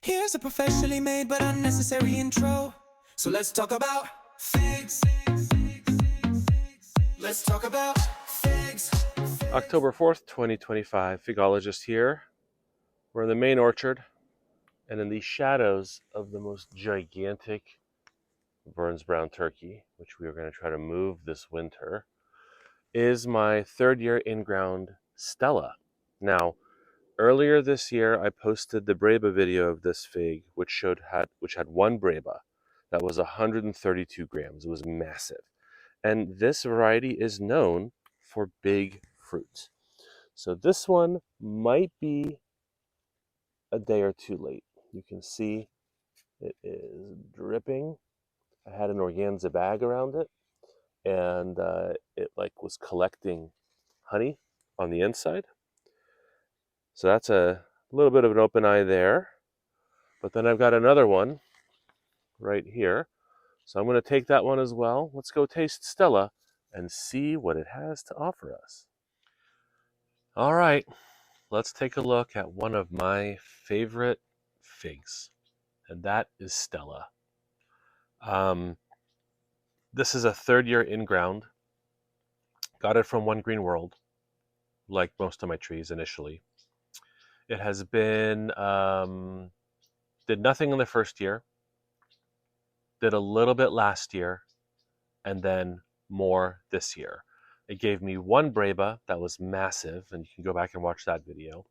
Here's a professionally made but unnecessary intro. So let's talk about figs. Let's talk about figs. October 4th, 2025, Figologist here. We're in the main orchard, and in the shadows of the most gigantic Burns brown turkey, which we are going to try to move this winter, is my third year in-ground Stella. Now, earlier this year, I posted the Breba video of this fig, which had one Breba that was 132 grams. It was massive. And this variety is known for big fruit. So this one might be a day or two late. You can see it is dripping. I had an organza bag around it, and it was collecting honey on the inside. So that's a little bit of an open eye there. But then I've got another one right here. So I'm going to take that one as well. Let's go taste Stella and see what it has to offer us. All right, let's take a look at one of my favorite figs, and that is Stella. This is a third year in ground. Got it from One Green World, like most of my trees initially. It has been, did nothing in the first year, did a little bit last year, and then more this year. It gave me one Breba that was massive, and you can go back and watch that video.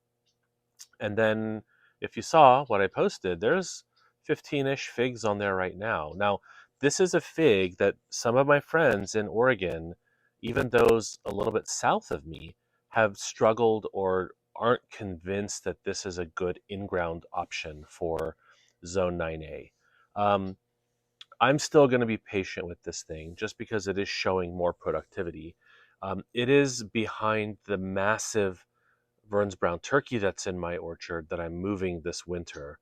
And then if you saw what I posted, there's 15-ish figs on there right now. Now, this is a fig that some of my friends in Oregon, even those a little bit south of me, have struggled or aren't convinced that this is a good in-ground option for Zone 9A. I'm still going to be patient with this thing just because it is showing more productivity. It is behind the massive Burns brown turkey that's in my orchard that I'm moving this winter.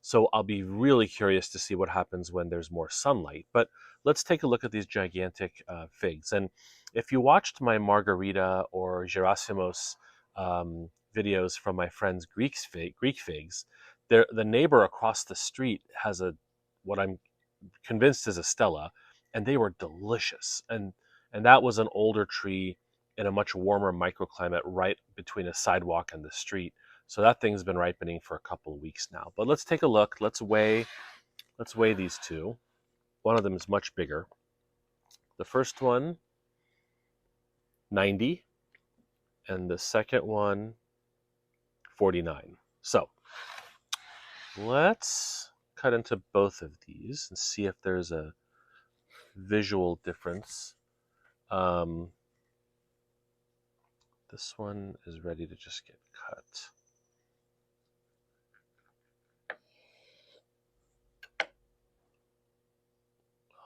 So I'll be really curious to see what happens when there's more sunlight. But let's take a look at these gigantic figs. And if you watched my Margarita or Gerasimos videos from my friends Greek figs, the neighbor across the street has what I'm convinced is a Stella, and they were delicious. And that was an older tree in a much warmer microclimate right between a sidewalk and the street. So that thing's been ripening for a couple of weeks now. But let's take a look. Let's weigh these two. One of them is much bigger. The first one, 90, and the second one, 49. So let's cut into both of these and see if there's a visual difference. This one is ready to just get cut.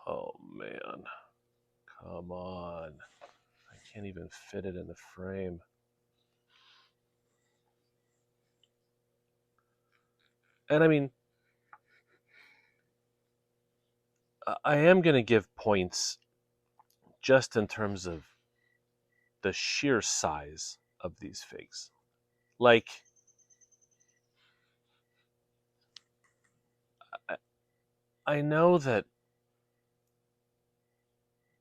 Oh man, come on. I can't even fit it in the frame. And I mean, I am going to give points just in terms of the sheer size of these figs. Like, I know that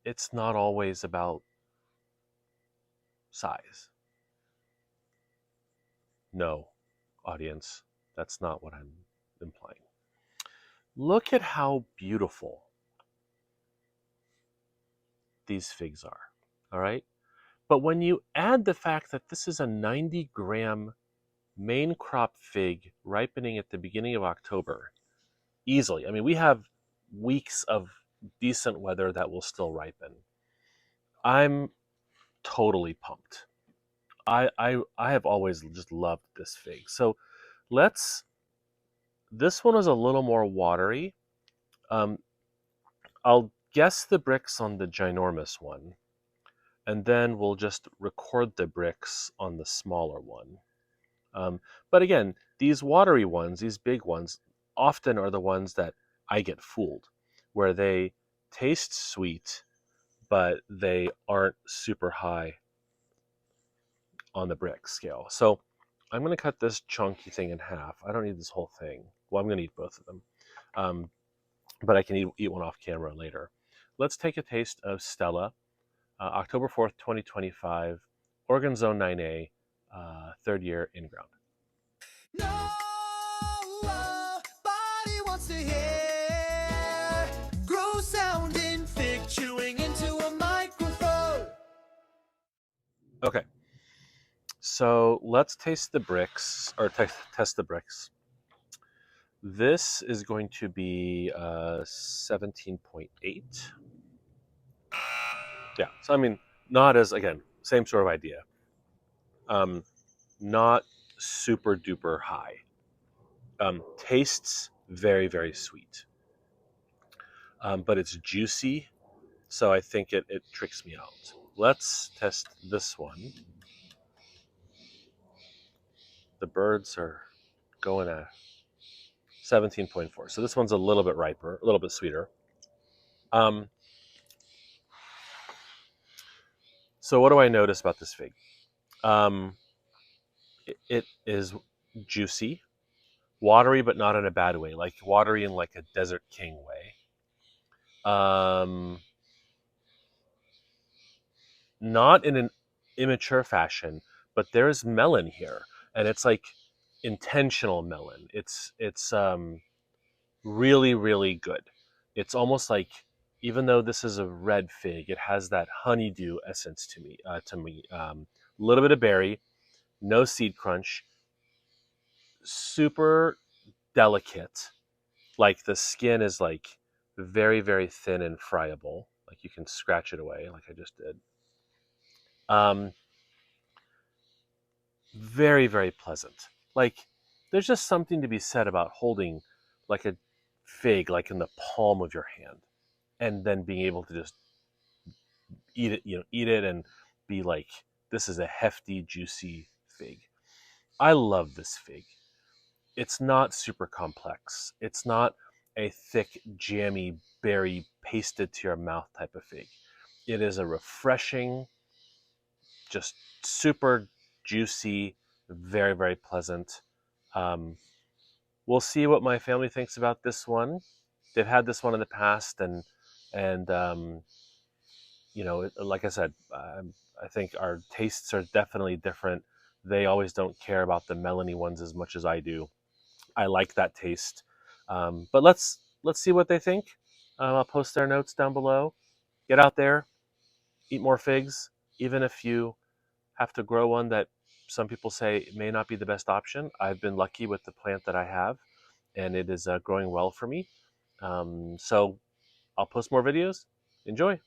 it's not always about size. No, audience, that's not what I'm implying. Look at how beautiful these figs are, all right? But when you add the fact that this is a 90-gram main crop fig ripening at the beginning of October, easily. I mean, we have weeks of decent weather that will still ripen. I'm totally pumped. I have always just loved this fig. So this one is a little more watery. I'll guess the bricks on the ginormous one, and then we'll just record the bricks on the smaller one. But again, these watery ones, these big ones, often are the ones that I get fooled, where they taste sweet, but they aren't super high on the brick scale. So I'm going to cut this chunky thing in half. I don't need this whole thing. Well, I'm going to eat both of them. Um, but I can eat one off camera later. Let's take a taste of Stella, October 4th, 2025, Oregon Zone 9A, third year in ground. No, body wants to hear gross sounding fig chewing into a microphone. Okay, so let's taste the bricks, or test the bricks. This is going to be 17.8. Yeah, so I mean, not as, again, same sort of idea. Um, not super duper high. Tastes very, very sweet. But it's juicy, so I think it tricks me out. Let's test this one. The birds are going at 17.4. So this one's a little bit riper, a little bit sweeter. Um, so what do I notice about this fig? It is juicy, watery, but not in a bad way, like watery in like a Desert King way. Um, not in an immature fashion, but there's melon here, and it's like intentional melon. It's really really good. It's almost like, even though this is a red fig, it has that honeydew essence to me. A little bit of berry, no seed crunch, super delicate. Like the skin is like very very thin and friable. Like you can scratch it away, like I just did. Um, Very very pleasant. Like there's just something to be said about holding like a fig like in the palm of your hand, and then being able to just eat it, eat it and be like, this is a hefty juicy fig. I love this fig. It's not super complex. It's not a thick jammy berry pasted to your mouth type of fig. It is a refreshing, just super juicy, very very pleasant. um, we'll see what my family thinks about this one. They've had this one in the past, and like I said, I think our tastes are definitely different. They always don't care about the melony ones as much as I do. I like that taste. But let's see what they think. I'll post their notes down below. Get out there, eat more figs, even if you have to grow one that some people say may not be the best option. I've been lucky with the plant that I have, and it is growing well for me. So I'll post more videos. Enjoy.